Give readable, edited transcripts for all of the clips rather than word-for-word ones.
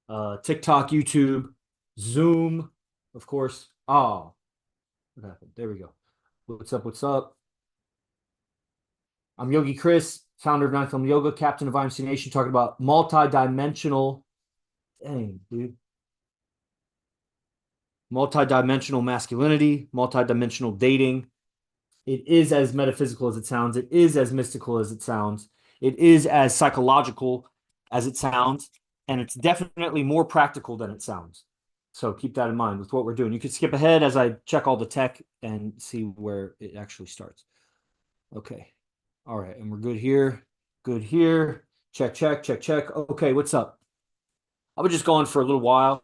TikTok, YouTube, Zoom, of course. Oh, what happened? There we go. What's up? What's up? I'm Yogi Chris, founder of Ninth Film Yoga, captain of IMC Nation, talking about multi-dimensional, dang, dude, multi-dimensional masculinity, multi-dimensional dating. It is as metaphysical as it sounds. It is as mystical as it sounds. It is as psychological as it sounds. And it's definitely more practical than it sounds. So keep that in mind with what we're doing. You can skip ahead as I check all the tech and see where it actually starts. Okay. All right. And we're good here. Good here. Check, check, check, check. Okay. What's up? I was just going for a little while.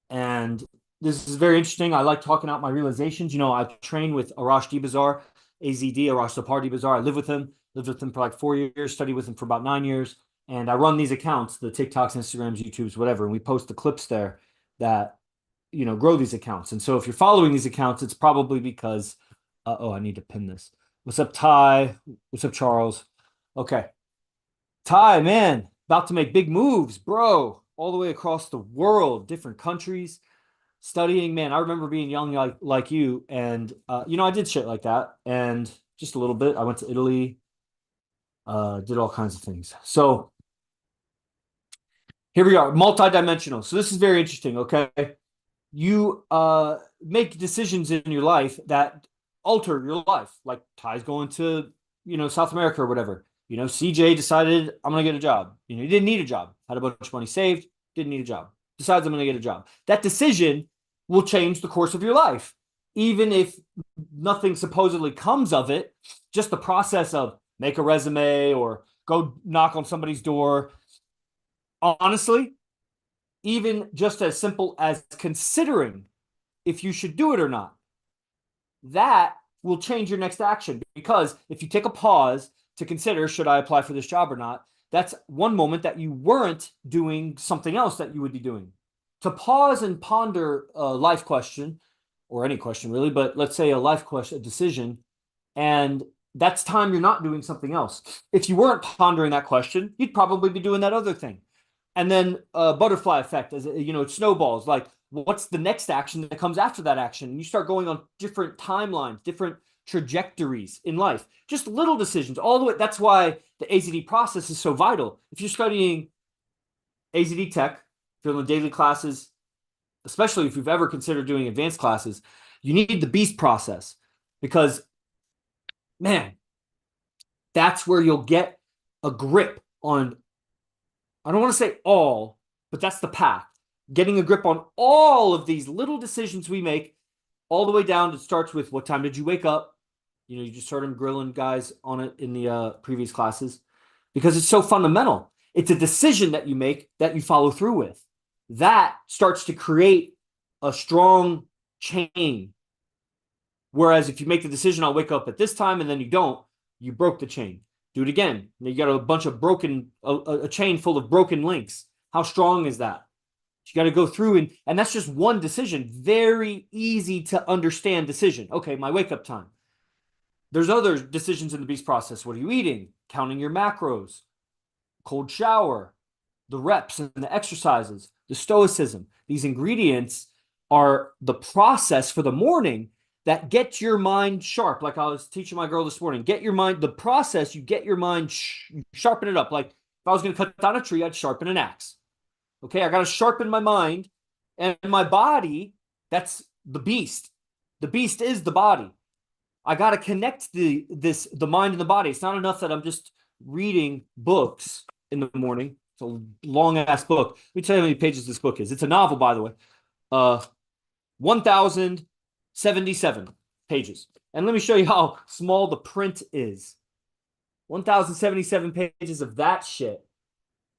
And this is very interesting. I like talking out my realizations. You know, I train with Arash Dibazar, AZD, Arash Sapar Dibazar. I live with him, lived with him for like 4 years, studied with him for about 9 years. And I run these accounts, the TikToks, Instagrams, YouTubes, whatever. And we post the clips there that, you know, grow these accounts. And so if you're following these accounts, it's probably because, oh, I need to pin this. What's up, Ty? What's up, Charles? Okay. Ty, man, about to make big moves, bro, all the way across the world, different countries, studying. Man, I remember being young like you, and you know, I did shit like that, and just a little bit. I went to Italy, did all kinds of things. So here we are, multidimensional. So this is very interesting. Okay, you make decisions in your life that alter your life. Like Ty's going to, you know, South America or whatever. You know, CJ decided I'm gonna get a job. You know, he didn't need a job, had a bunch of money saved, didn't need a job. Decides I'm gonna get a job. That decision will change the course of your life. Even if nothing supposedly comes of it, just the process of make a resume or go knock on somebody's door. Honestly, even just as simple as considering if you should do it or not, that will change your next action. Because if you take a pause to consider, should I apply for this job or not, that's one moment that you weren't doing something else that you would be doing. To pause and ponder a life question, or any question really, but let's say a life question, a decision, and that's time you're not doing something else. If you weren't pondering that question, you'd probably be doing that other thing. And then butterfly effect, as you know, it snowballs. Like, what's the next action that comes after that action? And you start going on different timelines, different trajectories in life. Just little decisions, all the way. That's why the AZD process is so vital. If you're studying AZD tech, if you're in the daily classes, especially if you've ever considered doing advanced classes, you need the beast process because, man, that's where you'll get a grip on, I don't want to say all, but that's the path. Getting a grip on all of these little decisions we make, all the way down. It starts with what time did you wake up? You know, you just started grilling guys on it in the previous classes because it's so fundamental. It's a decision that you make that you follow through with. That starts to create a strong chain. Whereas if you make the decision, I'll wake up at this time, and then you don't, you broke the chain. Do it again. You got a bunch of broken, a chain full of broken links. How strong is that? You got to go through, and that's just one decision. Very easy to understand decision. Okay, my wake up time. There's other decisions in the beast process. What are you eating? Counting your macros, cold shower, the reps and the exercises, the stoicism. These ingredients are the process for the morning that gets your mind sharp. Like I was teaching my girl this morning, get your mind, the process, you get your mind, sharpen it up. Like if I was going to cut down a tree, I'd sharpen an axe. Okay, I got to sharpen my mind and my body. That's the beast. The beast is the body. I got to connect the mind and the body. It's not enough that I'm just reading books in the morning. It's a long ass book. Let me tell you how many pages this book is. It's a novel, by the way. 1,077 pages. And let me show you how small the print is. 1,077 pages of that shit.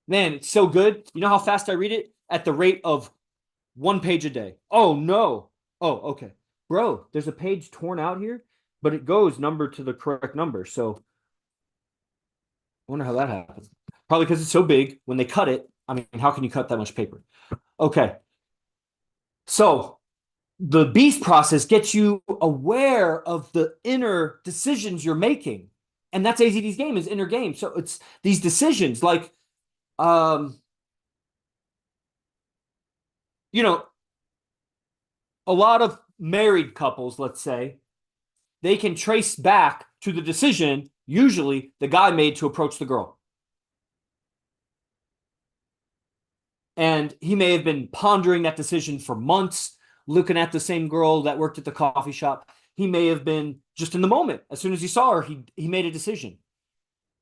Man, it's so good. You know how fast I read it? At the rate of 1 page a day. Oh, no. Oh, okay. Bro, there's a page torn out here, but it goes number to the correct number. So I wonder how that happens. Probably because it's so big. When they cut it, I mean, how can you cut that much paper? Okay. So the beast process gets you aware of the inner decisions you're making. And that's AZD's game, is inner game. So it's these decisions like, you know, a lot of married couples, let's say, they can trace back to the decision usually the guy made to approach the girl. And he may have been pondering that decision for months, looking at the same girl that worked at the coffee shop. He may have been just in the moment. As soon as he saw her, he made a decision.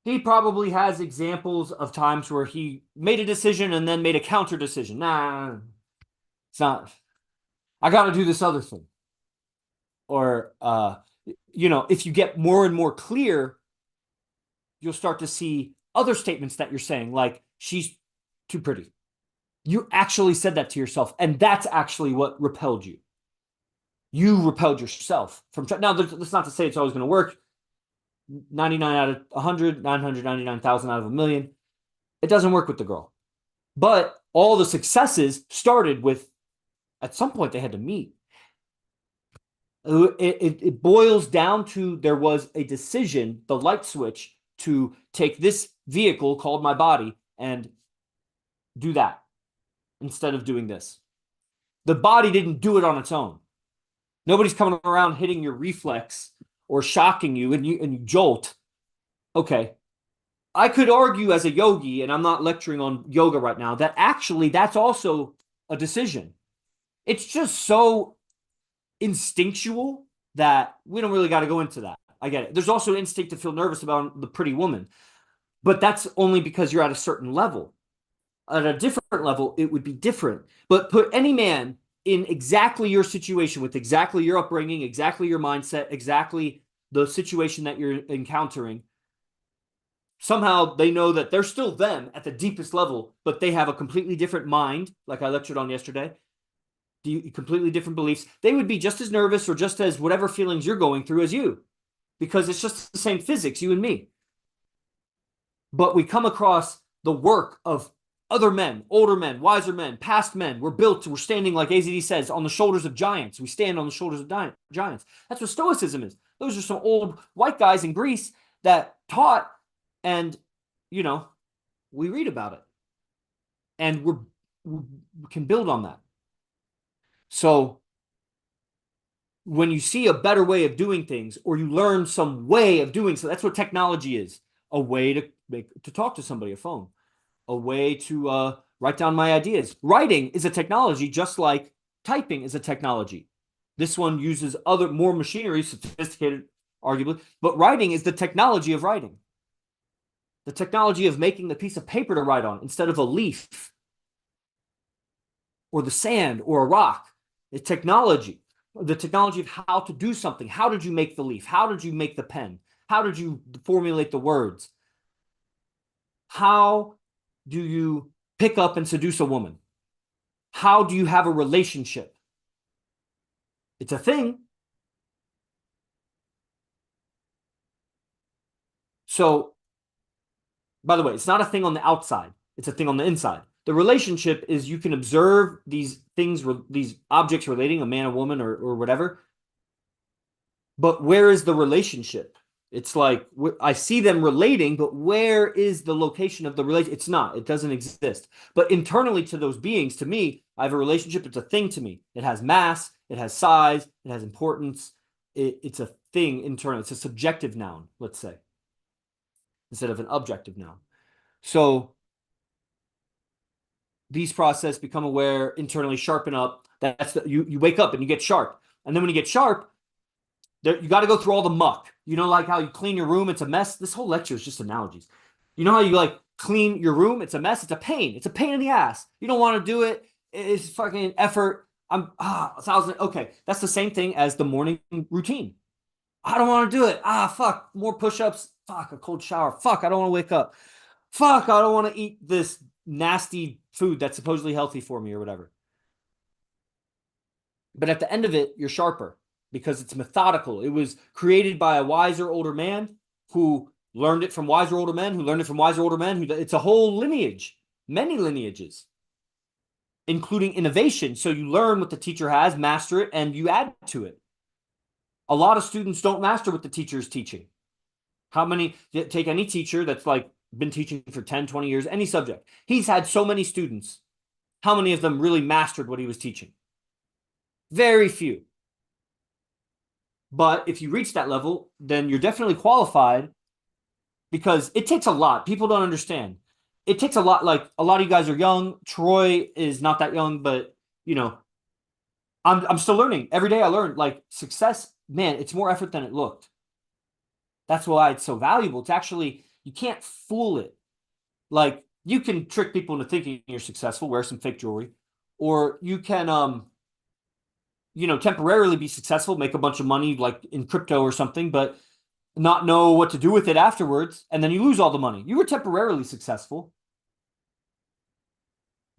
He probably has examples of times where he made a decision and then made a counter decision. Nah, it's not. I got to do this other thing. Or, if you get more and more clear, you'll start to see other statements that you're saying, like, she's too pretty. You actually said that to yourself, and that's actually what repelled you. You repelled yourself from. Now, that's not to say it's always going to work. 99 out of 100, 999,000 out of a million. It doesn't work with the girl. But all the successes started with, at some point, they had to meet. It boils down to there was a decision, the light switch, to take this vehicle called my body and do that instead of doing this. The body didn't do it on its own. Nobody's coming around hitting your reflex or shocking you and you jolt. Okay. I could argue as a yogi, and I'm not lecturing on yoga right now, that actually that's also a decision. It's just so instinctual that we don't really got to go into that. I get it. There's also an instinct to feel nervous about the pretty woman, but that's only because you're at a certain level. At a different level, it would be different. But put any man in exactly your situation, with exactly your upbringing, exactly your mindset, exactly the situation that you're encountering. Somehow they know that they're still them at the deepest level, but they have a completely different mind, like I lectured on yesterday, completely different beliefs. They would be just as nervous or just as whatever feelings you're going through as you, because it's just the same physics, you and me. But we come across the work of other men, older men, wiser men, past men. We're standing, like AZD says, on the shoulders of giants. We stand on the shoulders of giants. That's what Stoicism is. Those are some old white guys in Greece that taught, and, we read about it. And we can build on that. So when you see a better way of doing things, or you learn some way of doing so, that's what technology is. A way to talk to somebody, a phone. A way to write down my ideas. Writing is a technology, just like typing is a technology. This one uses more machinery, sophisticated, arguably, but writing is the technology of writing. The technology of making the piece of paper to write on instead of a leaf or the sand or a rock. The technology of how to do something. How did you make the leaf? How did you make the pen? How did you formulate the words? How do you pick up and seduce a woman? How do you have a relationship? It's a thing. So, by the way, it's not a thing on the outside. It's a thing on the inside. The relationship is you can observe these things, these objects relating, a man, a woman, or whatever. But where is the relationship? It's like, I see them relating, but where is the location of the relation? It's not. It doesn't exist. But internally to those beings, to me, I have a relationship. It's a thing to me. It has mass. It has size. It has importance. It's a thing internal. It's a subjective noun, let's say, instead of an objective noun. So these processes become aware, internally sharpen up. You wake up and you get sharp. And then when you get sharp, you got to go through all the muck. Like how you clean your room, it's a mess. This whole lecture is just analogies. You know how you clean your room, it's a mess, it's a pain. It's a pain in the ass. You don't want to do it. It's fucking effort. Okay. That's the same thing as the morning routine. I don't want to do it. Fuck, more push-ups. Fuck, a cold shower. Fuck, I don't want to wake up. Fuck, I don't want to eat this nasty food that's supposedly healthy for me or whatever. But at the end of it, you're sharper because it's methodical. It was created by a wiser older man who learned it from wiser older men, who learned it from wiser older men. It's a whole lineage, many lineages, including innovation. So you learn what the teacher has, master it, and you add to it. A lot of students don't master what the teacher is teaching. Take any teacher that's been teaching for 10, 20 years, any subject. He's had so many students. how many of them really mastered what he was teaching? Very few. But if you reach that level, then you're definitely qualified, because it takes a lot. People don't understand. It takes a lot. Like, a lot of you guys are young. Troy is not that young, but you know, I'm still learning. Every day I learn. Like, success, man, it's more effort than it looked. That's why it's so valuable. It's actually, you can't fool it. Like, you can trick people into thinking you're successful, wear some fake jewelry, or you can temporarily be successful, make a bunch of money like in crypto or something, but not know what to do with it afterwards, and then you lose all the money. You were temporarily successful,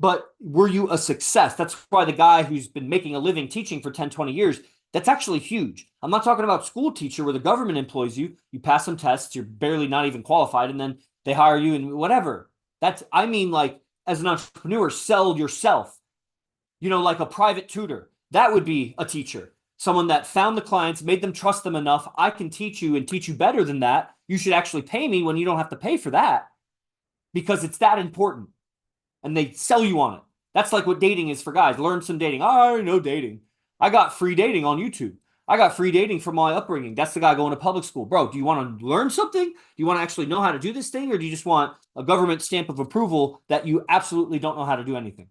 but were you a success? That's why the guy who's been making a living teaching for 10, 20 years, that's actually huge. I'm not talking about school teacher where the government employs you, you pass some tests, you're barely not even qualified, and then they hire you and whatever. I mean, like, as an entrepreneur, sell yourself. Like a private tutor. That would be a teacher. Someone that found the clients, made them trust them enough. I can teach you and teach you better than that. You should actually pay me when you don't have to pay for that, because it's that important. And they sell you on it. That's like what dating is for guys. Learn some dating. I already know dating. I got free dating on YouTube. I got free dating from my upbringing. That's the guy going to public school. Bro, do you want to learn something? Do you want to actually know how to do this thing? Or do you just want a government stamp of approval that you absolutely don't know how to do anything?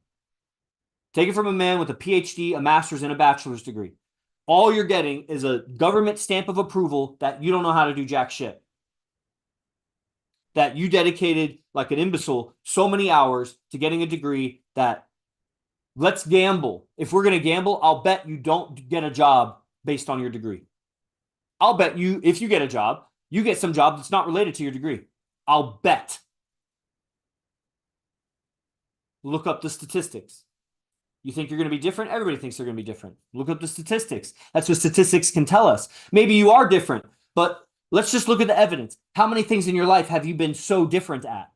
Take it from a man with a PhD, a master's, and a bachelor's degree. All you're getting is a government stamp of approval that you don't know how to do jack shit. That you dedicated, like an imbecile, so many hours to getting a degree that, let's gamble. If we're going to gamble, I'll bet you don't get a job based on your degree. I'll bet you, if you get a job, you get some job that's not related to your degree. I'll bet. Look up the statistics. You think you're going to be different? Everybody thinks they're going to be different. Look up the statistics. That's what statistics can tell us. Maybe you are different, but let's just look at the evidence. How many things in your life have you been so different at?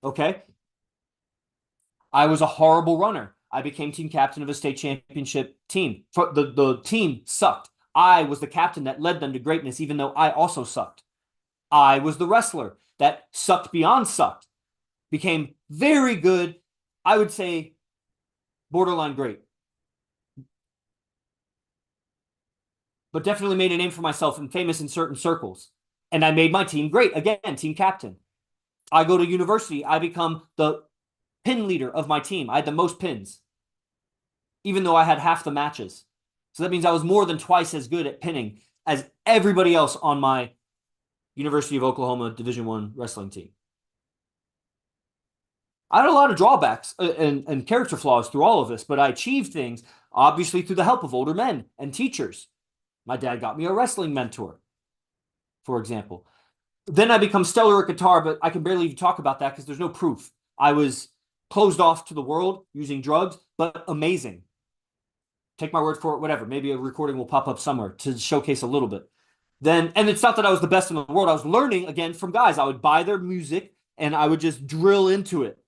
Okay. I was a horrible runner. I became team captain of a state championship team. The team sucked. I was the captain that led them to greatness, even though I also sucked. I was the wrestler that sucked beyond sucked. Became very good. I would say borderline great. But definitely made a name for myself and famous in certain circles. And I made my team great. Again, team captain. I go to university. I become the pin leader of my team. I had the most pins, even though I had half the matches. So that means I was more than twice as good at pinning as everybody else on my University of Oklahoma Division I wrestling team. I had a lot of drawbacks and character flaws through all of this, but I achieved things, obviously, through the help of older men and teachers. My dad got me a wrestling mentor, for example. Then I become stellar at guitar, but I can barely even talk about that because there's no proof. I was closed off to the world using drugs, but amazing. Take my word for it, whatever. Maybe a recording will pop up somewhere to showcase a little bit. And it's not that I was the best in the world. I was learning, again, from guys. I would buy their music, and I would just drill into it.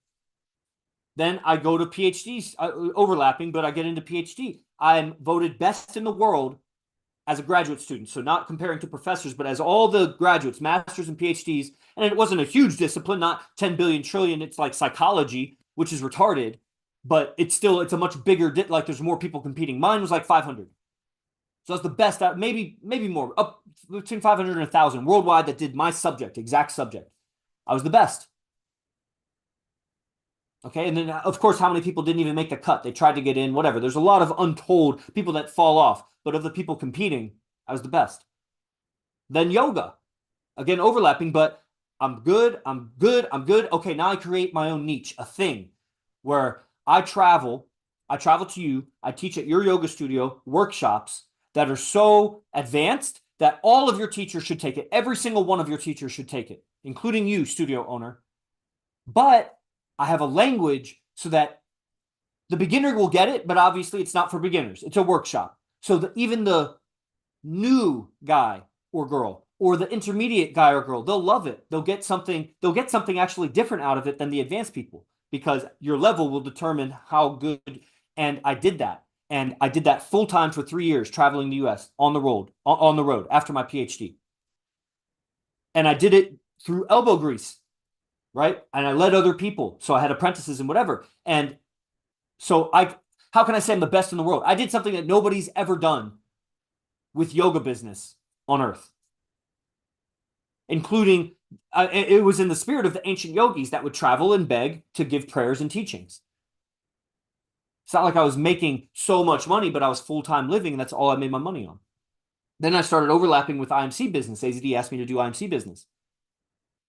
Then I go to PhDs, overlapping, but I get into PhD. I'm voted best in the world as a graduate student. So not comparing to professors, but as all the graduates, masters and PhDs. And it wasn't a huge discipline, not 10 billion trillion. It's like psychology, which is retarded, but it's a much bigger, like there's more people competing. Mine was like 500. So that's the best, maybe more, up between 500 and 1,000 worldwide that did my subject, exact subject. I was the best. Okay, and then, of course, how many people didn't even make the cut? They tried to get in, whatever. There's a lot of untold people that fall off. But of the people competing, I was the best. Then yoga. Again, overlapping, but I'm good. Okay, now I create my own niche, a thing where I travel to you. I teach at your yoga studio workshops that are so advanced that all of your teachers should take it. Every single one of your teachers should take it, including you, studio owner. But I have a language so that the beginner will get it, but obviously it's not for beginners. It's a workshop. So that even the new guy or girl or the intermediate guy or girl, they'll love it. They'll get something actually different out of it than the advanced people, because your level will determine how good. And I did that. And I did that full time for 3 years, traveling the US on the road after my PhD. And I did it through elbow grease. right? And I led other people. So I had apprentices and whatever. And so how can I say I'm the best in the world? I did something that nobody's ever done with yoga business on earth, including it was in the spirit of the ancient yogis that would travel and beg to give prayers and teachings. It's not like I was making so much money, but I was full-time living, and that's all I made my money on. Then I started overlapping with IMC business. AZD asked me to do IMC business.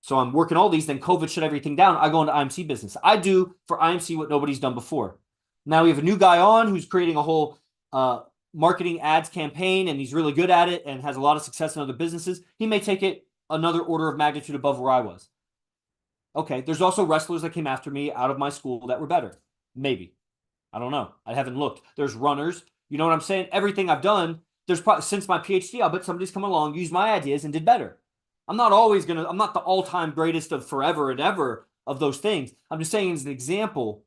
So I'm working all these, then COVID shut everything down. I go into IMC business. I do for IMC what nobody's done before. Now we have a new guy on who's creating a whole marketing ads campaign, and he's really good at it and has a lot of success in other businesses. He may take it another order of magnitude above where I was. Okay, there's also wrestlers that came after me out of my school that were better. Maybe. I don't know. I haven't looked. There's runners. You know what I'm saying? Everything I've done, there's probably since my PhD, I'll bet somebody's come along, used my ideas, and did better. I'm not the all-time greatest of forever and ever of those things. I'm just saying as an example,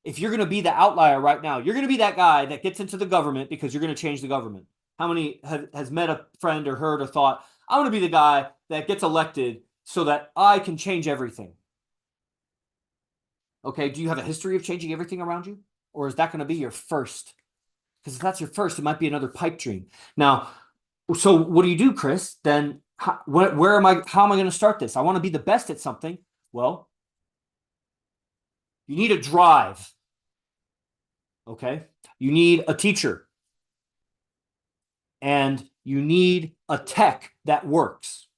if you're going to be the outlier right now, you're going to be that guy that gets into the government because you're going to change the government. How many has met a friend or heard or thought, I want to be the guy that gets elected so that I can change everything? Okay, do you have a history of changing everything around you? Or is that going to be your first? Because if that's your first, it might be another pipe dream. Now, so what do you do, Chris? Then how am I going to start this? I want to be the best at something. Well, you need a drive. Okay? You need a teacher. And you need a tech that works.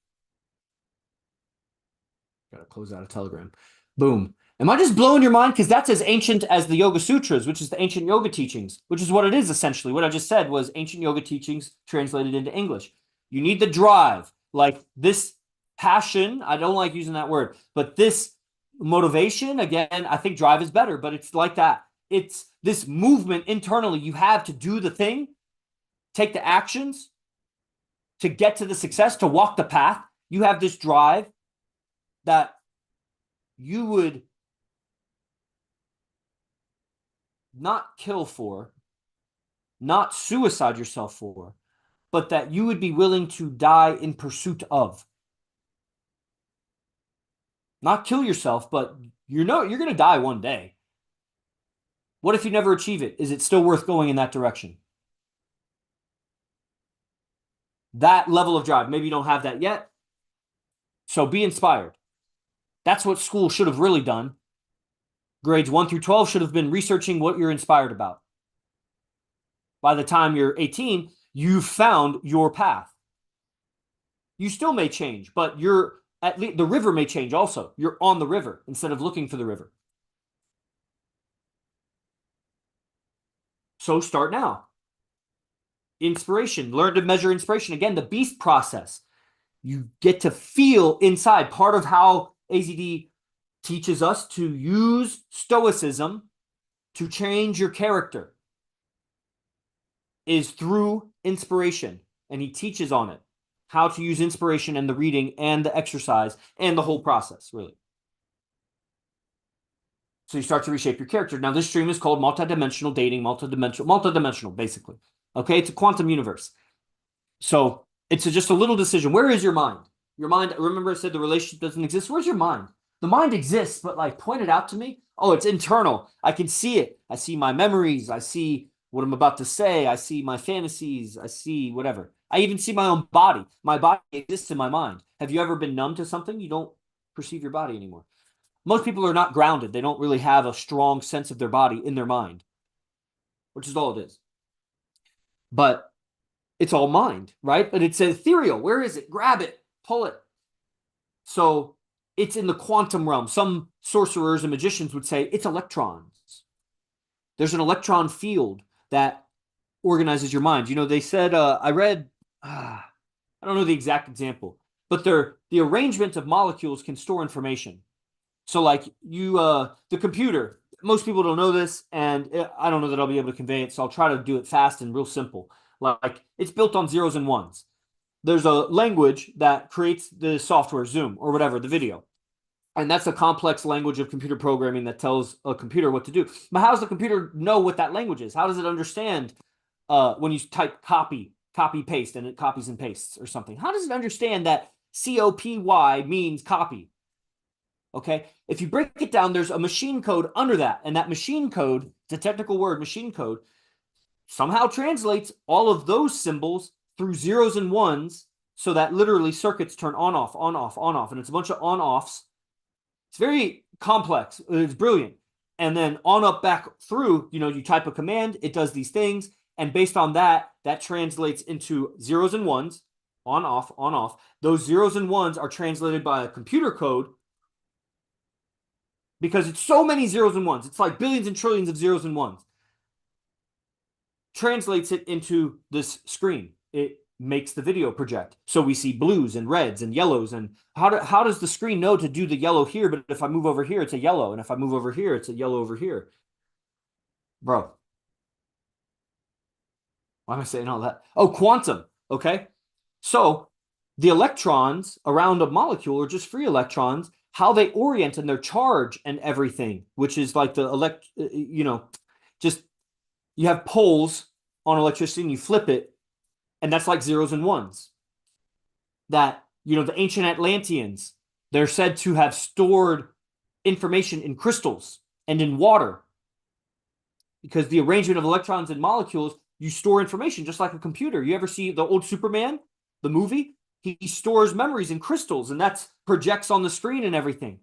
Gotta close out a telegram. Boom. Am I just blowing your mind? Because that's as ancient as the Yoga Sutras, which is the ancient yoga teachings, which is what it is essentially. What I just said was ancient yoga teachings translated into English. You need the drive, like this passion. I don't like using that word, but this motivation, again, I think drive is better, but it's like that. It's this movement internally you have to do the thing, take the actions to get to the success, to walk the path. You have this drive that you would not kill for, not suicide yourself for, but that you would be willing to die in pursuit of. Not kill yourself, but you're going to die one day. What if you never achieve it? Is it still worth going in that direction? That level of drive. Maybe you don't have that yet. So be inspired. That's what school should have really done. Grades 1 through 12 should have been researching what you're inspired about. By the time you're 18, you've found your path. You still may change, but the river may change also. You're on the river instead of looking for the river. So start now. Inspiration. Learn to measure inspiration. Again, the beast process. You get to feel inside. Part of how AZD teaches us to use stoicism to change your character is through inspiration. And he teaches on it, how to use inspiration and the reading and the exercise and the whole process, really. So you start to reshape your character. Now, this stream is called multidimensional dating, multidimensional, basically. Okay, it's a quantum universe. So it's just a little decision. Where is your mind? Your mind, remember I said the relationship doesn't exist. Where's your mind? The mind exists, but like point it out to me. Oh, it's internal. I can see it. I see my memories. I see what I'm about to say. I see my fantasies. I see whatever. I even see my own body. My body exists in my mind. Have you ever been numb to something? You don't perceive your body anymore. Most people are not grounded. They don't really have a strong sense of their body in their mind, which is all it is. But it's all mind, right? But it's ethereal. Where is it? Grab it. Pull it. So it's in the quantum realm. Some sorcerers and magicians would say it's electrons. There's an electron field that organizes your mind. You know, they said, I read, I don't know the exact example, but the arrangement of molecules can store information. So like the computer, most people don't know this, and I don't know that I'll be able to convey it, so I'll try to do it fast and real simple. Like it's built on zeros and ones. There's a language that creates the software, Zoom or whatever, the video. And that's a complex language of computer programming that tells a computer what to do. But how does the computer know what that language is? How does it understand when you type copy, paste, and it copies and pastes or something? How does it understand that COPY means copy? Okay. If you break it down, there's a machine code under that. And that machine code, it's a technical word, machine code, somehow translates all of those symbols through zeros and ones so that literally circuits turn on, off, on, off, on, off. And it's a bunch of on offs. It's very complex. It's brilliant. And then on up back through, you type a command, it does these things. And based on that, that translates into zeros and ones, on, off, on, off. Those zeros and ones are translated by a computer code because it's so many zeros and ones. It's like billions and trillions of zeros and ones. Translates it into this screen. It makes the video project. So we see blues and reds and yellows. And how does the screen know to do the yellow here? But if I move over here, it's a yellow. And if I move over here, it's a yellow over here. Bro. Why am I saying all that? Oh, quantum. Okay. So the electrons around a molecule are just free electrons. How they orient and their charge and everything, which is like the just you have poles on electricity and you flip it, and that's like zeros and ones. That, the ancient Atlanteans, they're said to have stored information in crystals and in water because the arrangement of electrons and molecules, you store information just like a computer. You ever see the old Superman, the movie? He stores memories in crystals, and that projects on the screen and everything.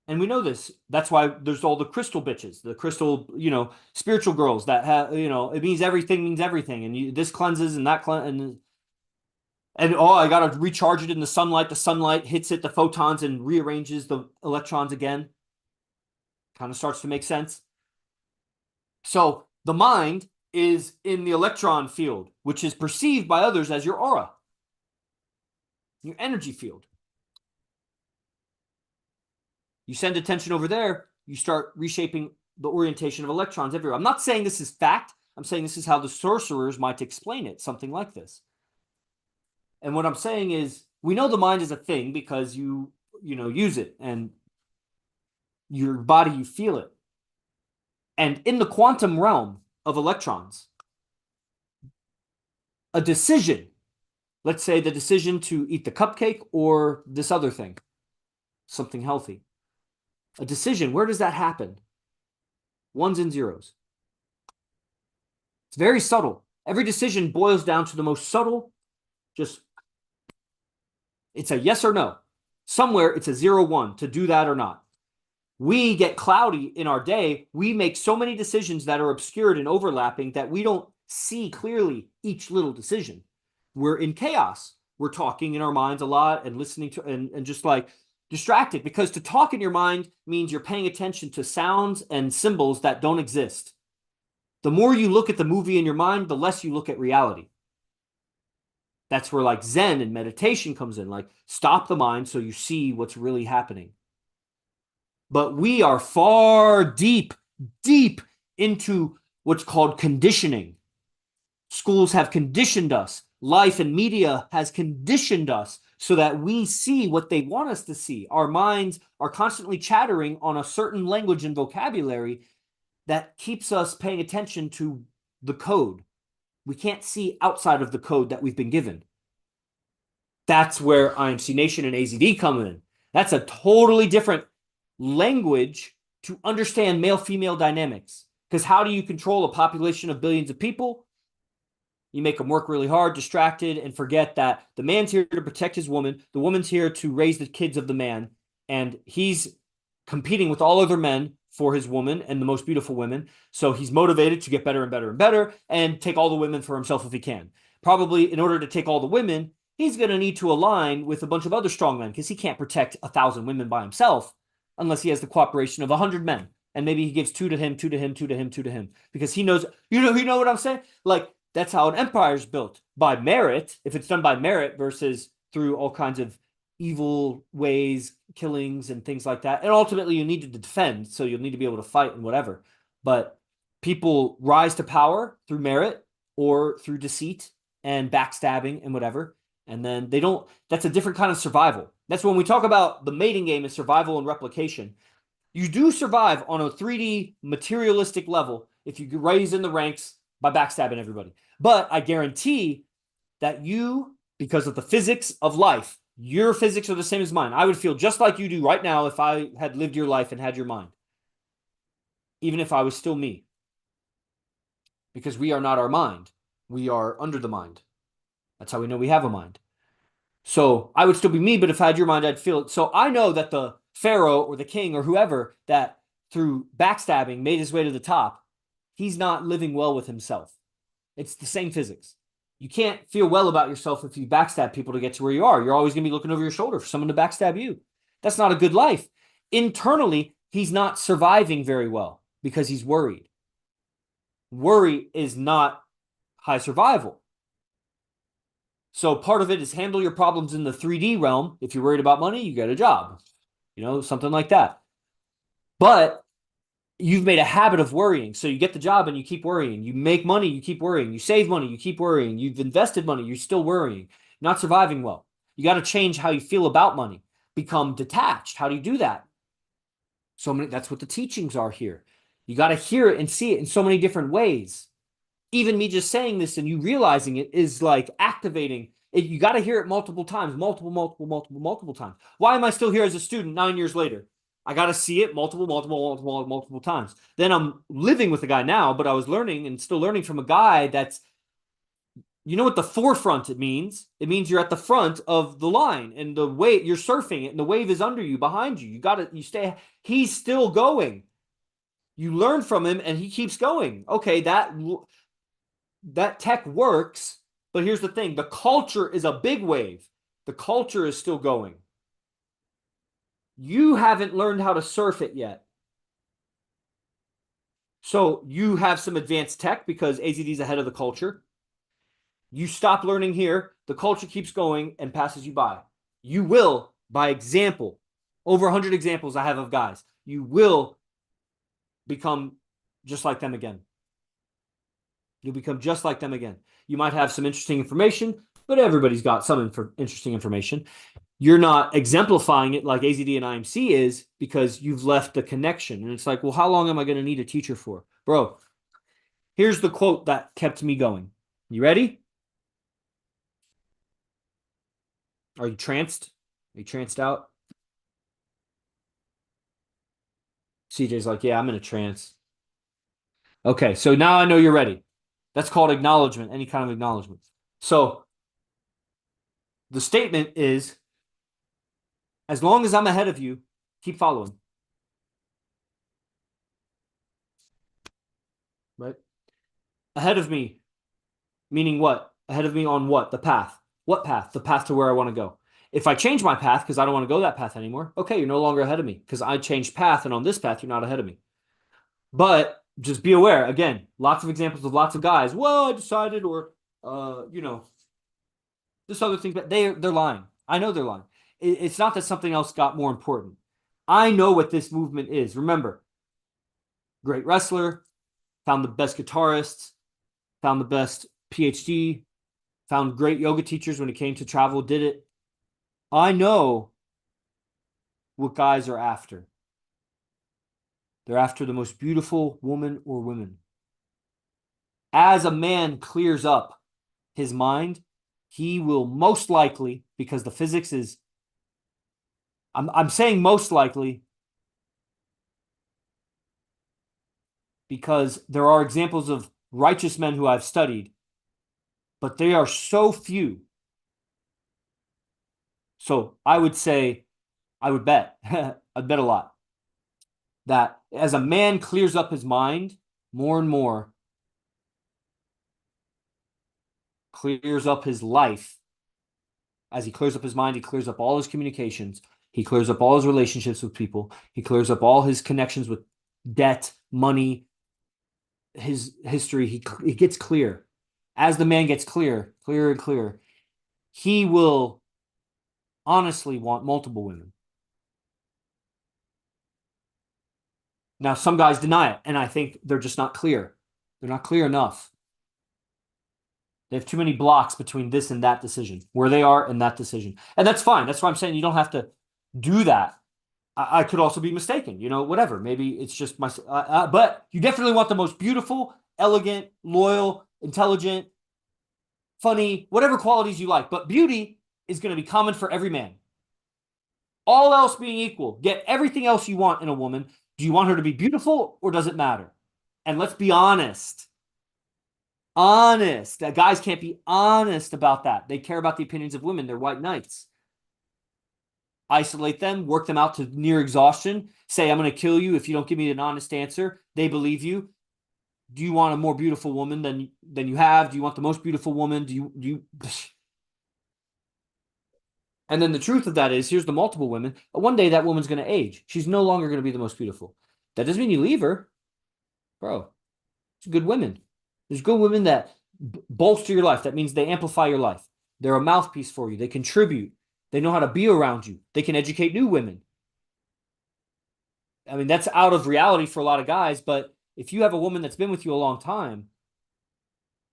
And we know this. That's why there's all the crystal bitches, the crystal, spiritual girls that have, it means everything. And this cleanses and that cleanses. And I got to recharge it in the sunlight. The sunlight hits it, the photons, and rearranges the electrons again. Kind of starts to make sense. So the mind is in the electron field, which is perceived by others as your aura, your energy field. You send attention over there, you start reshaping the orientation of electrons everywhere. I'm not saying this is fact. I'm saying this is how the sorcerers might explain it, something like this. And what I'm saying is, we know the mind is a thing because you use it, and your body, you feel it. And in the quantum realm of electrons, a decision, let's say the decision to eat the cupcake or this other thing, something healthy. A decision, where does that happen? Ones and zeros. It's very subtle. Every decision boils down to the most subtle, it's a yes or no. Somewhere it's a 0-1 to do that or not. We get cloudy in our day. We make so many decisions that are obscured and overlapping that we don't see clearly each little decision. We're in chaos. We're talking in our minds a lot and listening to, and just like distracted, because to talk in your mind means you're paying attention to sounds and symbols that don't exist. The more you look at the movie in your mind, the less you look at reality. That's where like Zen and meditation comes in, like stop the mind so you see what's really happening. But we are far deep into what's called conditioning. Schools have conditioned us. Life and media has conditioned us so that we see what they want us to see. Our minds are constantly chattering on a certain language and vocabulary that keeps us paying attention to the code. We can't see outside of the code that we've been given. That's where IMC Nation and AZD come in. That's a totally different language to understand male-female dynamics. Because how do you control a population of billions of people? You make them work really hard, distracted, and forget that the man's here to protect his woman, the woman's here to raise the kids of the man, and he's competing with all other men for his woman and the most beautiful women. So he's motivated to get better and better and better and take all the women for himself if he can. Probably in order to take all the women, he's going to need to align with a bunch of other strong men because he can't protect 1,000 women by himself unless he has the cooperation of 100 men. And maybe he gives 2 to him, 2 to him, 2 to him, 2 to him, because he knows, you know what I'm saying? Like, that's how an empire is built, by merit. If it's done by merit versus through all kinds of evil ways, killings and things like that. And ultimately you need to defend, so you'll need to be able to fight and whatever. But people rise to power through merit or through deceit and backstabbing and whatever. And then they don't, that's a different kind of survival. That's when we talk about the mating game is survival and replication. You do survive on a 3D materialistic level if you raise in the ranks by backstabbing everybody. But I guarantee that you, because of the physics of life, Your physics are the same as mine. I would feel just like you do right now if I had lived your life and had your mind, even if I was still me, because we are not our mind. We are under the mind. That's how we know we have a mind. So I would still be me, but if I had your mind, I'd feel it. So I know that the pharaoh or the king or whoever that through backstabbing made his way to the top, he's not living well with himself. It's the same physics. You can't feel well about yourself if you backstab people to get to where you are. You're always going to be looking over your shoulder for someone to backstab you. That's not a good life. Internally, he's not surviving very well because he's worried. Worry is not high survival. So part of it is handle your problems in the 3D realm. If you're worried about money, you get a job, something like that. But you've made a habit of worrying. So you get the job and you keep worrying. You make money, you keep worrying. You save money, you keep worrying. You've invested money, you're still worrying. Not surviving well. You got to change how you feel about money. Become detached. How do you do that? That's what the teachings are here. You got to hear it and see it in so many different ways. Even me just saying this and you realizing it is like activating it. You got to hear it multiple times, multiple times. Why am I still here as a student 9 years later? I got to see it multiple times. Then I'm living with a guy now, but I was learning and still learning from a guy that's, what the forefront it means? It means you're at the front of the line and the wave, you're surfing it and the wave is under you, behind you. You stay, he's still going. You learn from him and he keeps going. Okay, that tech works, but here's the thing. The culture is a big wave. The culture is still going. You haven't learned how to surf it yet. So you have some advanced tech because AZD is ahead of the culture. You stop learning here, the culture keeps going and passes you by. You will, by example, over 100 examples I have of guys, you will become just like them again. You'll become just like them again. You might have some interesting information, but everybody's got some interesting information. You're not exemplifying it like AZD and IMC is because you've left the connection. And it's like, well, how long am I going to need a teacher for? Bro, here's the quote that kept me going. You ready? Are you tranced? Are you tranced out? CJ's like, yeah, I'm in a trance. Okay, so now I know you're ready. That's called acknowledgement, any kind of acknowledgement. So the statement is, as long as I'm ahead of you, keep following. Right? Ahead of me, meaning what? Ahead of me on what? The path. What path? The path to where I want to go. If I change my path because I don't want to go that path anymore, okay, you're no longer ahead of me because I changed path, and on this path, you're not ahead of me. But just be aware, again, lots of examples of lots of guys. Well, I decided, or this other thing, but they're lying. I know they're lying. It's not that something else got more important. I know what this movement is. Remember, great wrestler, found the best guitarists, found the best PhD, found great yoga teachers when it came to travel, did it. I know what guys are after. They're after the most beautiful woman or women. As a man clears up his mind, he will most likely, because the physics is, I'm saying most likely because there are examples of righteous men who I've studied, but they are so few. So I would say, I would bet, I'd bet a lot, that as a man clears up his mind more and more, clears up his life, as he clears up his mind, he clears up all his communications, he clears up all his relationships with people, he clears up all his connections with debt, money, his history, he gets clear. As the man gets clearer and clearer, he will honestly want multiple women. Now, some guys deny it, and I think they're just not clear. They're not clear enough. They have too many blocks between this and that decision, where they are and that decision. And that's fine. That's why I'm saying you don't have to do that. I could also be mistaken, whatever. Maybe it's just my, but you definitely want the most beautiful, elegant, loyal, intelligent, funny, whatever qualities you like. But beauty is going to be common for every man. All else being equal, get everything else you want in a woman. Do you want her to be beautiful or does it matter? And let's be honest. Honest. Guys can't be honest about that. They care about the opinions of women. They're white knights. Isolate them, work them out to near exhaustion. Say, I'm going to kill you if you don't give me an honest answer. They believe you. Do you want a more beautiful woman than you have? Do you want the most beautiful woman? Do you And then the truth of that is, here's the multiple women. One day that woman's going to age. She's no longer going to be the most beautiful. That doesn't mean you leave her. Bro, it's good women. There's good women that bolster your life. That means they amplify your life. They're a mouthpiece for you. They contribute. They know how to be around you. They can educate new women. I mean, that's out of reality for a lot of guys, but if you have a woman that's been with you a long time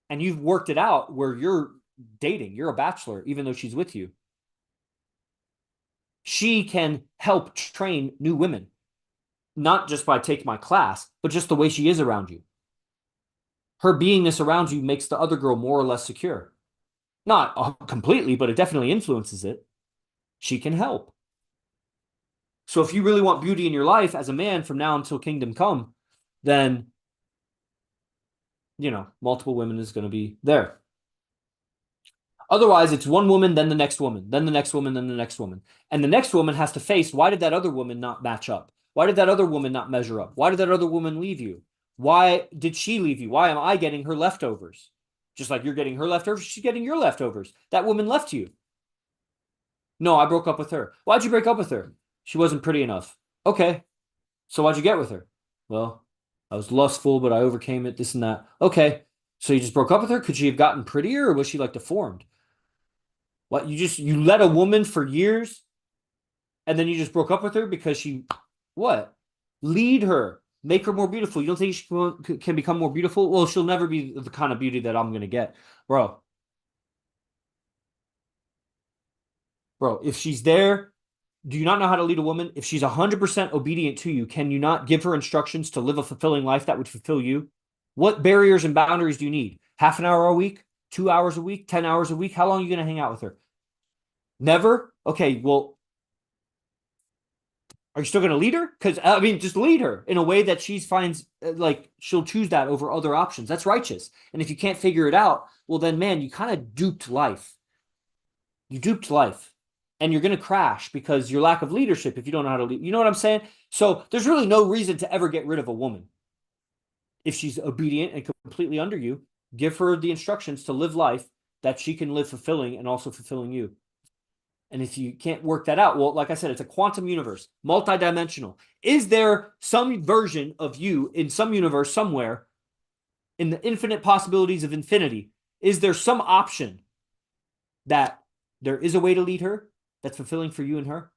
and you've worked it out where you're dating, you're a bachelor, even though she's with you, she can help train new women, not just by taking my class, but just the way she is around you. Her beingness around you makes the other girl more or less secure. Not completely, but it definitely influences it. She can help. So if you really want beauty in your life as a man from now until kingdom come, then, multiple women is going to be there. Otherwise, it's one woman, then the next woman, then the next woman, then the next woman. And the next woman has to face, why did that other woman not match up? Why did that other woman not measure up? Why did that other woman leave you? Why did she leave you? Why am I getting her leftovers? Just like you're getting her leftovers, she's getting your leftovers. That woman left you. No, I broke up with her. Why'd you break up with her? She wasn't pretty enough. Okay. So why'd you get with her? Well, I was lustful, but I overcame it, this and that. Okay. So you just broke up with her? Could she have gotten prettier or was she like deformed? What, you let a woman for years and then you just broke up with her because what? Lead her. Make her more beautiful. You don't think she can become more beautiful? Well, she'll never be the kind of beauty that I'm going to get. Bro, if she's there, do you not know how to lead a woman? If she's 100% obedient to you, can you not give her instructions to live a fulfilling life that would fulfill you? What barriers and boundaries do you need? Half an hour a week? 2 hours a week? 10 hours a week? How long are you going to hang out with her? Never? Okay, well, are you still going to lead her? Because, I mean, just lead her in a way that she finds, like, she'll choose that over other options. That's righteous. And if you can't figure it out, well, then, man, you kind of duped life. You duped life. And you're going to crash because your lack of leadership, if you don't know how to lead. You know what I'm saying? So there's really no reason to ever get rid of a woman. If she's obedient and completely under you, give her the instructions to live life that she can live fulfilling and also fulfilling you. And if you can't work that out, well, like I said, it's a quantum universe, multidimensional. Is there some version of you in some universe somewhere in the infinite possibilities of infinity? Is there some option that there is a way to lead her that's fulfilling for you and her?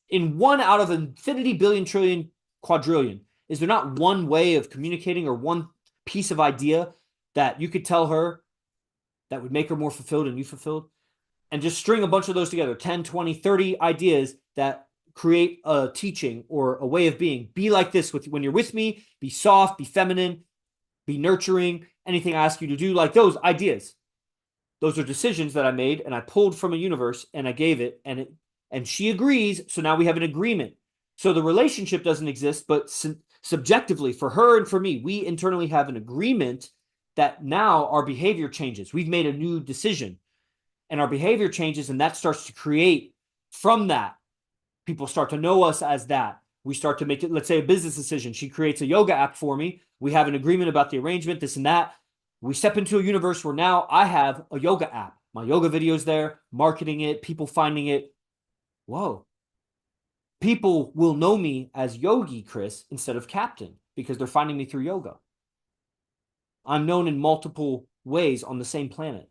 In one out of infinity, billion, trillion, quadrillion, is there not one way of communicating or one piece of idea that you could tell her that would make her more fulfilled and you fulfilled? And just string a bunch of those together, 10, 20, 30 ideas that create a teaching or a way of being. Be like this when you're with me. Be soft, be feminine, be nurturing. Anything I ask you to do, like those ideas. Those are decisions that I made and I pulled from a universe and I gave it and she agrees. So now we have an agreement. So the relationship doesn't exist, but subjectively for her and for me, we internally have an agreement that now our behavior changes. We've made a new decision. And our behavior changes, and that starts to create from that. People start to know us as that. We start to make it, let's say, a business decision. She creates a yoga app for me. We have an agreement about the arrangement, this and that. We step into a universe where now I have a yoga app. My yoga videos there, marketing it, people finding it. Whoa. People will know me as Yogi Chris instead of Captain because they're finding me through yoga. I'm known in multiple ways on the same planet.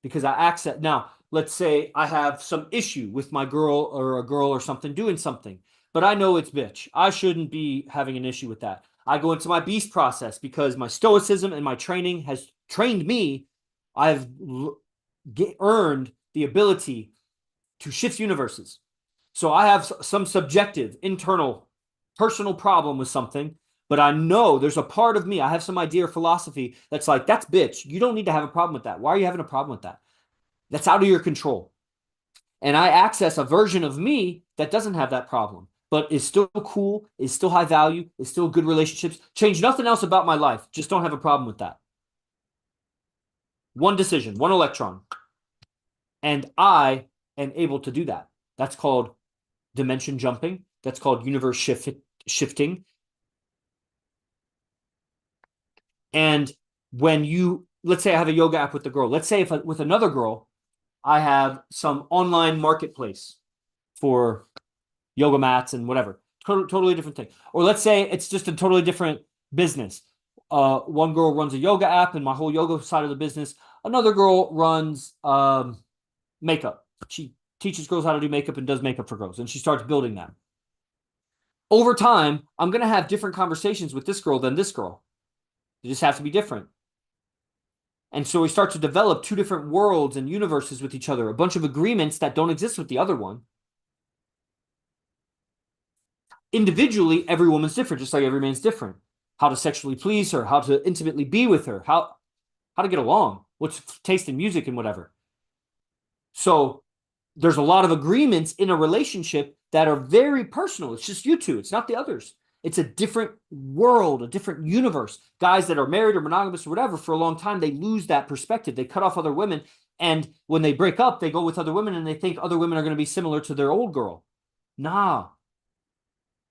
Because I access now, let's say I have some issue with my girl or a girl or something doing something, but I know it's bitch. I shouldn't be having an issue with that. I go into my beast process because my stoicism and my training has trained me. I've earned the ability to shift universes. So I have some subjective, internal, personal problem with something, but I know there's a part of me, I have some idea or philosophy that's like, that's bitch. You don't need to have a problem with that. Why are you having a problem with that? That's out of your control. And I access a version of me that doesn't have that problem, but is still cool, is still high value, is still good relationships. Change nothing else about my life. Just don't have a problem with that. One decision, one electron. And I am able to do that. That's called dimension jumping. That's called universe shifting. And when you, let's say I have a yoga app with the girl. Let's say if with another girl, I have some online marketplace for yoga mats and whatever. Totally different thing. Or let's say it's just a totally different business. One girl runs a yoga app and my whole yoga side of the business. Another girl runs makeup. She teaches girls how to do makeup and does makeup for girls. And she starts building that. Over time, I'm going to have different conversations with this girl than this girl. They just have to be different. And so we start to develop two different worlds and universes with each other, a bunch of agreements that don't exist with the other one. Individually, every woman's different, just like every man's different. How to sexually please her, how to intimately be with her, how to get along, what's taste in music and whatever. So there's a lot of agreements in a relationship that are very personal. It's just you two. It's not the others. It's a different world, a different universe. Guys that are married or monogamous or whatever for a long time, they lose that perspective. They cut off other women. And when they break up, they go with other women and they think other women are going to be similar to their old girl. Nah.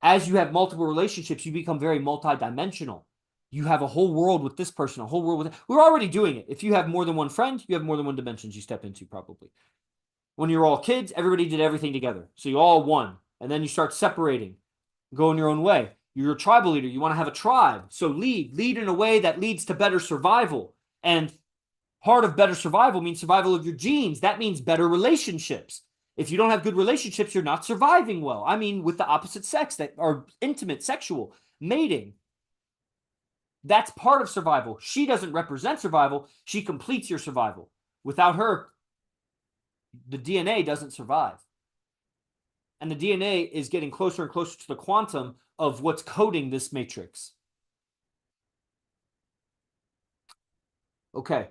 As you have multiple relationships, you become very multidimensional. You have a whole world with this person, a whole world with... We're already doing it. If you have more than one friend, you have more than one dimensions you step into probably. When you're all kids, everybody did everything together. So you all won. And then you start separating, going your own way. You're a tribal leader. You want to have a tribe. So lead in a way that leads to better survival. And part of better survival means survival of your genes. That means better relationships. If you don't have good relationships, you're not surviving well. I mean, with the opposite sex that are intimate, sexual, mating. That's part of survival. She doesn't represent survival. She completes your survival. Without her, the DNA doesn't survive. And the DNA is getting closer and closer to the quantum of what's coding this matrix. Okay.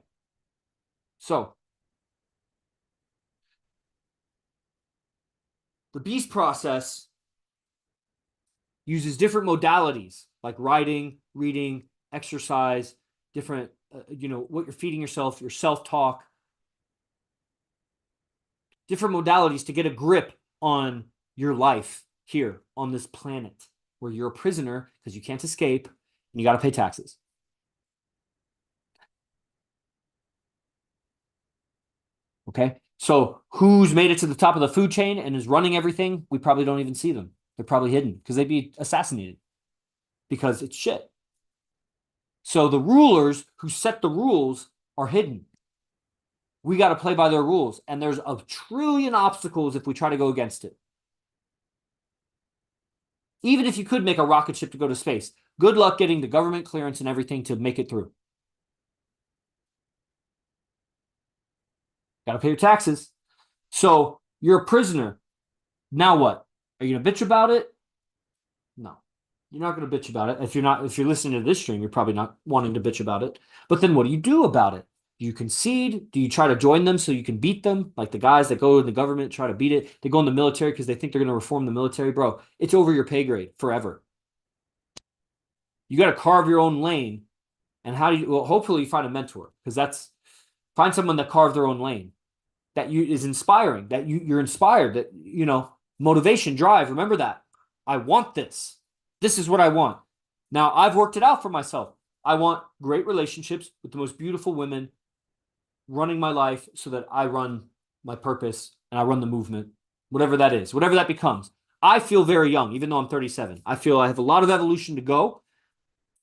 So, the beast process uses different modalities like writing, reading, exercise, different, what you're feeding yourself, your self-talk, different modalities to get a grip on your life here on this planet where you're a prisoner because you can't escape and you got to pay taxes. Okay. So who's made it to the top of the food chain and is running everything? We probably don't even see them. They're probably hidden because they'd be assassinated because it's shit. So the rulers who set the rules are hidden. We got to play by their rules. And there's a trillion obstacles if we try to go against it. Even if you could make a rocket ship to go to space, good luck getting the government clearance and everything to make it through. Got to pay your taxes. So you're a prisoner. Now what? Are you going to bitch about it? No. You're not going to bitch about it. If you're listening to this stream, you're probably not wanting to bitch about it. But then what do you do about it? Do you concede? Do you try to join them so you can beat them? Like the guys that go in the government try to beat it. They go in the military because they think they're going to reform the military. Bro, it's over your pay grade forever. You got to carve your own lane. And how do you, well, hopefully you find a mentor because find someone that carved their own lane that is inspiring, that you're inspired, that, motivation, drive. Remember that. I want this. This is what I want. Now, I've worked it out for myself. I want great relationships with the most beautiful women running my life so that I run my purpose and I run the movement, whatever that is, whatever that becomes. I feel very young, even though I'm 37. I feel I have a lot of evolution to go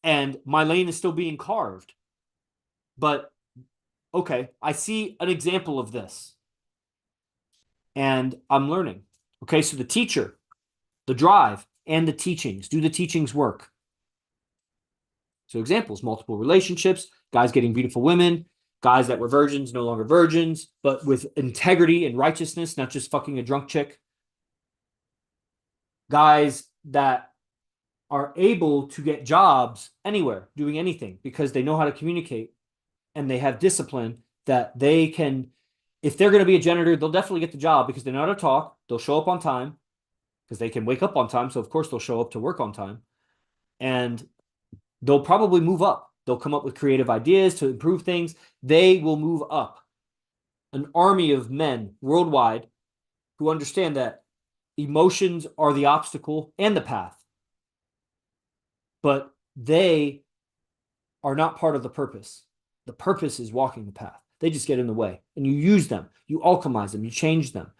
and my lane is still being carved. But, okay, I see an example of this and I'm learning. Okay, so the teacher, the drive, and the teachings. Do the teachings work? So examples, multiple relationships, guys getting beautiful women, guys that were virgins, no longer virgins, but with integrity and righteousness, not just fucking a drunk chick. Guys that are able to get jobs anywhere, doing anything, because they know how to communicate and they have discipline that they can If they're going to be a janitor, they'll definitely get the job because they know how to talk. They'll show up on time because they can wake up on time. So, of course, they'll show up to work on time. And they'll probably move up. They'll come up with creative ideas to improve things. They will move up. An army of men worldwide who understand that emotions are the obstacle and the path, but they are not part of the purpose. The purpose is walking the path. They just get in the way, and you use them, you alchemize them, you change them.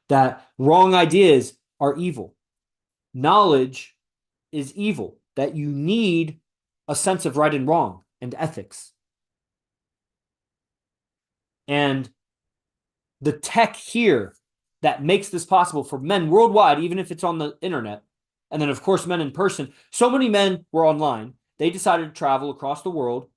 That wrong ideas are evil. Knowledge is evil, that you need a sense of right and wrong and ethics. And the tech here that makes this possible for men worldwide, even if it's on the internet, and then, of course, men in person. So many men were online. They decided to travel across the world.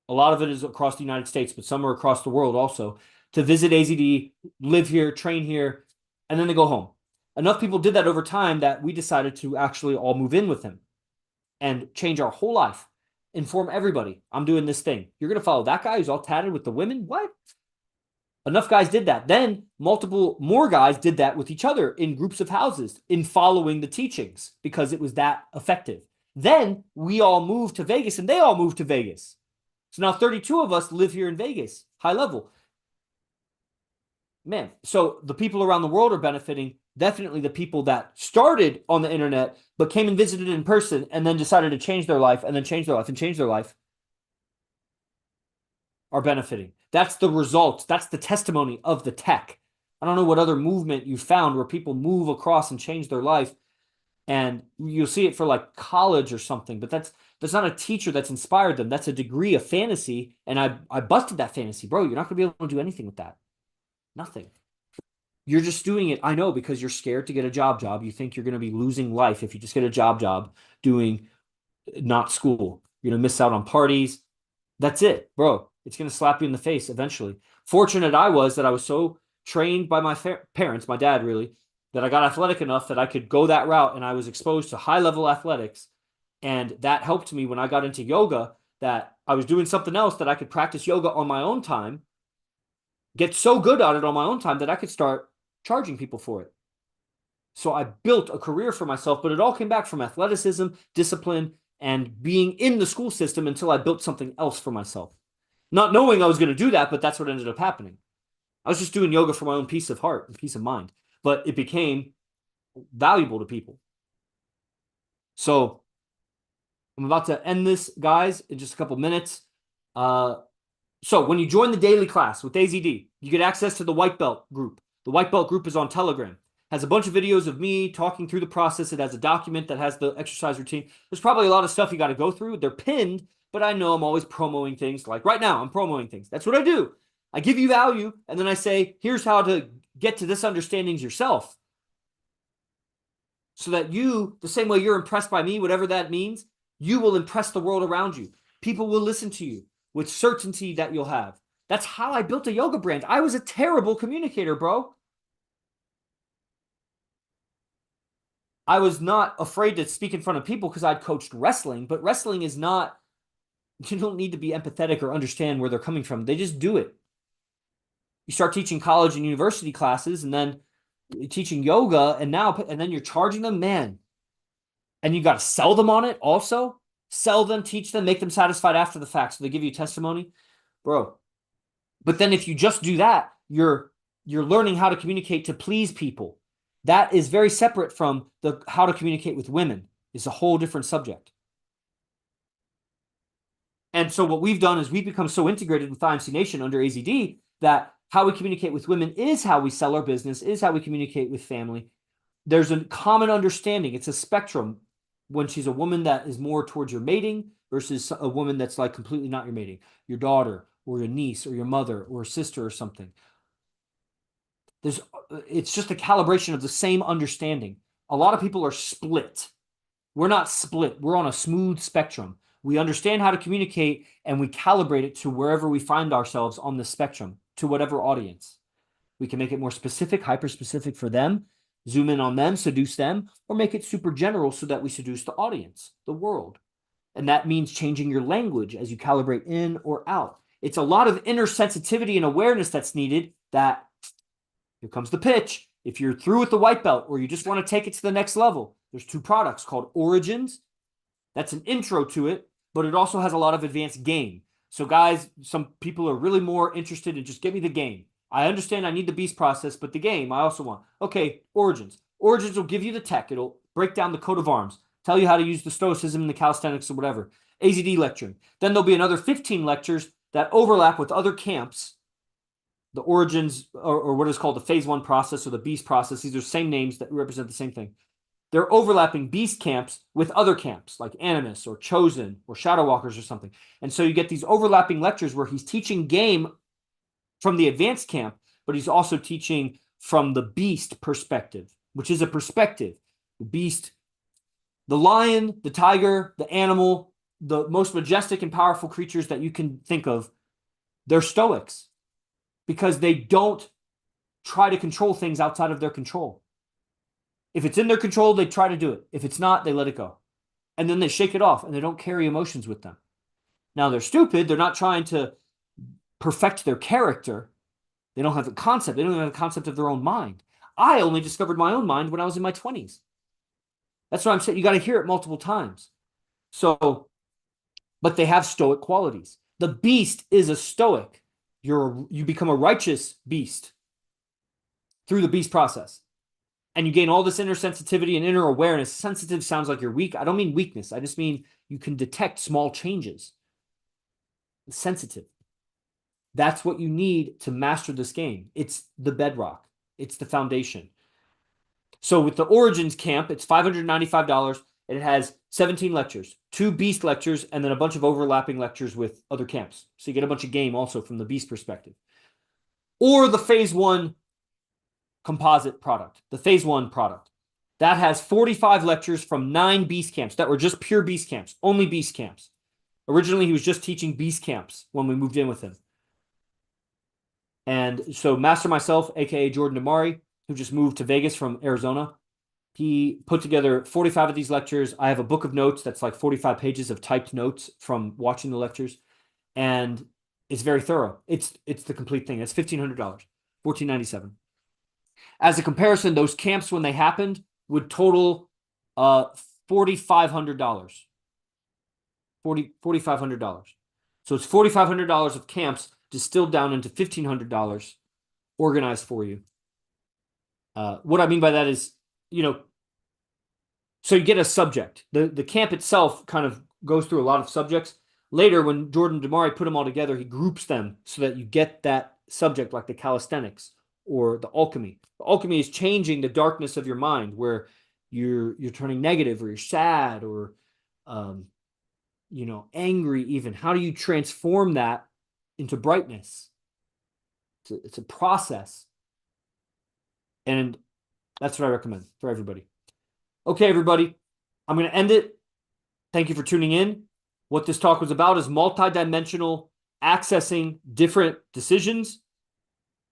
A lot of it is across the United States, but some are across the world also, to visit AZD, live here, train here, and then they go home. Enough people did that over time that we decided to actually all move in with him and change our whole life. Inform everybody, I'm doing this thing. You're going to follow that guy who's all tatted with the women? What? Enough guys did that. Then multiple more guys did that with each other in groups of houses in following the teachings because it was that effective. Then we all moved to Vegas and they all moved to Vegas. So now 32 of us live here in Vegas, high level. Man, so the people around the world are benefiting. Definitely the people that started on the internet but came and visited in person and then decided to change their life and then change their life and change their life are benefiting. That's the result. That's the testimony of the tech. I don't know what other movement you found where people move across and change their life. And you'll see it for like college or something, but that's not a teacher that's inspired them. That's a degree of fantasy. And I busted that fantasy. Bro, you're not going to be able to do anything with that. Nothing. You're just doing it, I know, because you're scared to get a job. You think you're going to be losing life if you just get a job doing not school. You're going to miss out on parties. That's it, bro. It's going to slap you in the face eventually. Fortunate I was that I was so trained by my parents, my dad really, that I got athletic enough that I could go that route, and I was exposed to high-level athletics. And that helped me when I got into yoga, that I was doing something else that I could practice yoga on my own time, get so good at it on my own time that I could start charging people for it. So I built a career for myself, but it all came back from athleticism, discipline, and being in the school system until I built something else for myself. Not knowing I was going to do that, but that's what ended up happening. I was just doing yoga for my own peace of heart and peace of mind, but it became valuable to people. So I'm about to end this, guys, in just a couple minutes. So when you join the daily class with AZD, you get access to the white belt group. The white belt group is on Telegram. Has a bunch of videos of me talking through the process. It has a document that has the exercise routine. There's probably a lot of stuff you got to go through. They're pinned, but I know I'm always promoting things. Like right now, I'm promoting things. That's what I do. I give you value, and then I say, here's how to get to this understandings yourself. So that you, the same way you're impressed by me, whatever that means, you will impress the world around you. People will listen to you with certainty that you'll have. That's how I built a yoga brand. I was a terrible communicator, bro. I was not afraid to speak in front of people because I'd coached wrestling, but wrestling is not, you don't need to be empathetic or understand where they're coming from. They just do it. You start teaching college and university classes and then teaching yoga and then you're charging them, man. And you got to sell them on it also. Sell them, teach them, make them satisfied after the fact. So they give you testimony, bro. But then if you just do that, you're learning how to communicate to please people. That is very separate from the how to communicate with women. It's a whole different subject. And so what we've done is we've become so integrated with IMC Nation under AZD that how we communicate with women is how we sell our business, is how we communicate with family. There's a common understanding. It's a spectrum when she's a woman that is more towards your mating versus a woman that's like completely not your mating, your daughter or your niece or your mother or sister or something. It's just a calibration of the same understanding. A lot of people are split. We're not split. We're on a smooth spectrum. We understand how to communicate and we calibrate it to wherever we find ourselves on the spectrum, to whatever audience. We can make it more specific, hyper-specific for them, zoom in on them, seduce them, or make it super general so that we seduce the audience, the world. And that means changing your language as you calibrate in or out. It's a lot of inner sensitivity and awareness that's needed that here comes the pitch. If you're through with the white belt or you just want to take it to the next level, there's 2 products called Origins. That's an intro to it, but it also has a lot of advanced game. So guys, some people are really more interested in just give me the game. I understand I need the beast process, but the game I also want. Okay, Origins. Origins will give you the tech. It'll break down the coat of arms, tell you how to use the stoicism and the calisthenics or whatever. AZD lecturing. Then there'll be another 15 lectures that overlap with other camps. The Origins, or what is called the phase 1 process or the beast process. These are same names that represent the same thing. They're overlapping beast camps with other camps like Animus or Chosen or Shadow Walkers or something. And so you get these overlapping lectures where he's teaching game from the advanced camp, but he's also teaching from the beast perspective, which is a perspective. The beast, the lion, the tiger, the animal, the most majestic and powerful creatures that you can think of, they're stoics because they don't try to control things outside of their control. If it's in their control, they try to do it. If it's not, they let it go. And then they shake it off and they don't carry emotions with them. Now they're stupid. They're not trying to perfect their character. They don't have the concept. They don't have the concept of their own mind. I only discovered my own mind when I was in my 20s. That's what I'm saying. You got to hear it multiple times. So, but they have stoic qualities. The beast is a stoic. You become a righteous beast through the beast process. And you gain all this inner sensitivity and inner awareness. Sensitive sounds like you're weak. I don't mean weakness. I just mean you can detect small changes. Sensitive. That's what you need to master this game. It's the bedrock. It's the foundation. So with the Origins camp, it's $595, and it has 17 lectures, 2 beast lectures, and then a bunch of overlapping lectures with other camps. So you get a bunch of game also from the beast perspective. Or the phase 1 composite product, the phase 1 product. That has 45 lectures from 9 beast camps that were just pure beast camps, only beast camps. Originally, he was just teaching beast camps when we moved in with him. And so Master myself, aka Jordan Damari, who just moved to Vegas from Arizona, he put together 45 of these lectures. I have a book of notes that's like 45 pages of typed notes from watching the lectures. And it's very thorough. It's the complete thing. It's $1,500, $1,497. As a comparison, those camps, when they happened, would total $4,500. $4,500. So it's $4,500 of camps distilled down into $1,500 organized for you. What I mean by that is, so you get a subject. The camp itself kind of goes through a lot of subjects. Later, when Jordan Damari put them all together, he groups them so that you get that subject like the calisthenics or the alchemy. The alchemy is changing the darkness of your mind where you're turning negative or you're sad or angry even. How do you transform that into brightness? It's a process. And that's what I recommend for everybody. Okay, everybody, I'm going to end it. Thank you for tuning in. What this talk was about is multidimensional accessing different decisions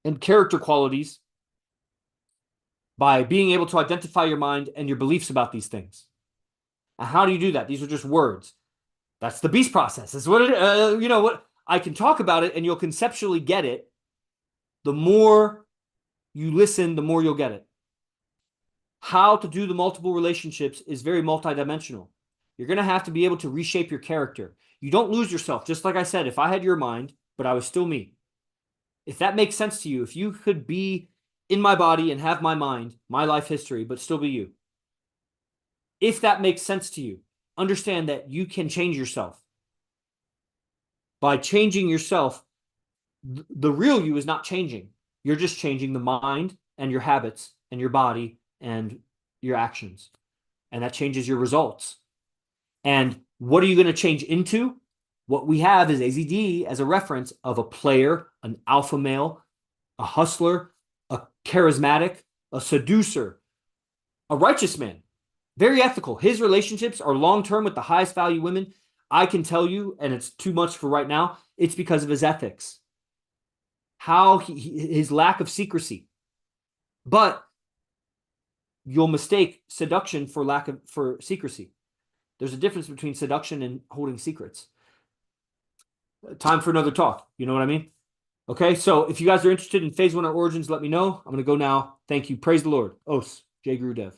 and character qualities by being able to identify your mind and your beliefs about these things. And how do you do that? These are just words. That's the beast process. That's what what I can talk about it and you'll conceptually get it. The more you listen, the more you'll get it. How to do the multiple relationships is very multidimensional. You're going to have to be able to reshape your character. You don't lose yourself. Just like I said, if I had your mind, but I was still me. If that makes sense to you, if you could be in my body and have my mind, my life history, but still be you. If that makes sense to you, understand that you can change yourself. By changing yourself, the real you is not changing. You're just changing the mind and your habits and your body and your actions. And that changes your results. And what are you going to change into? What we have is AZD as a reference of a player, an alpha male, a hustler, a charismatic, a seducer, a righteous man, very ethical. His relationships are long-term with the highest value women. I can tell you, and it's too much for right now, it's because of his ethics. His lack of secrecy. But you'll mistake seduction for secrecy. There's a difference between seduction and holding secrets. Time for another talk. You know what I mean? Okay, so if you guys are interested in phase one or origins, let me know. I'm going to go now. Thank you. Praise the Lord. Os, J. Gurudev.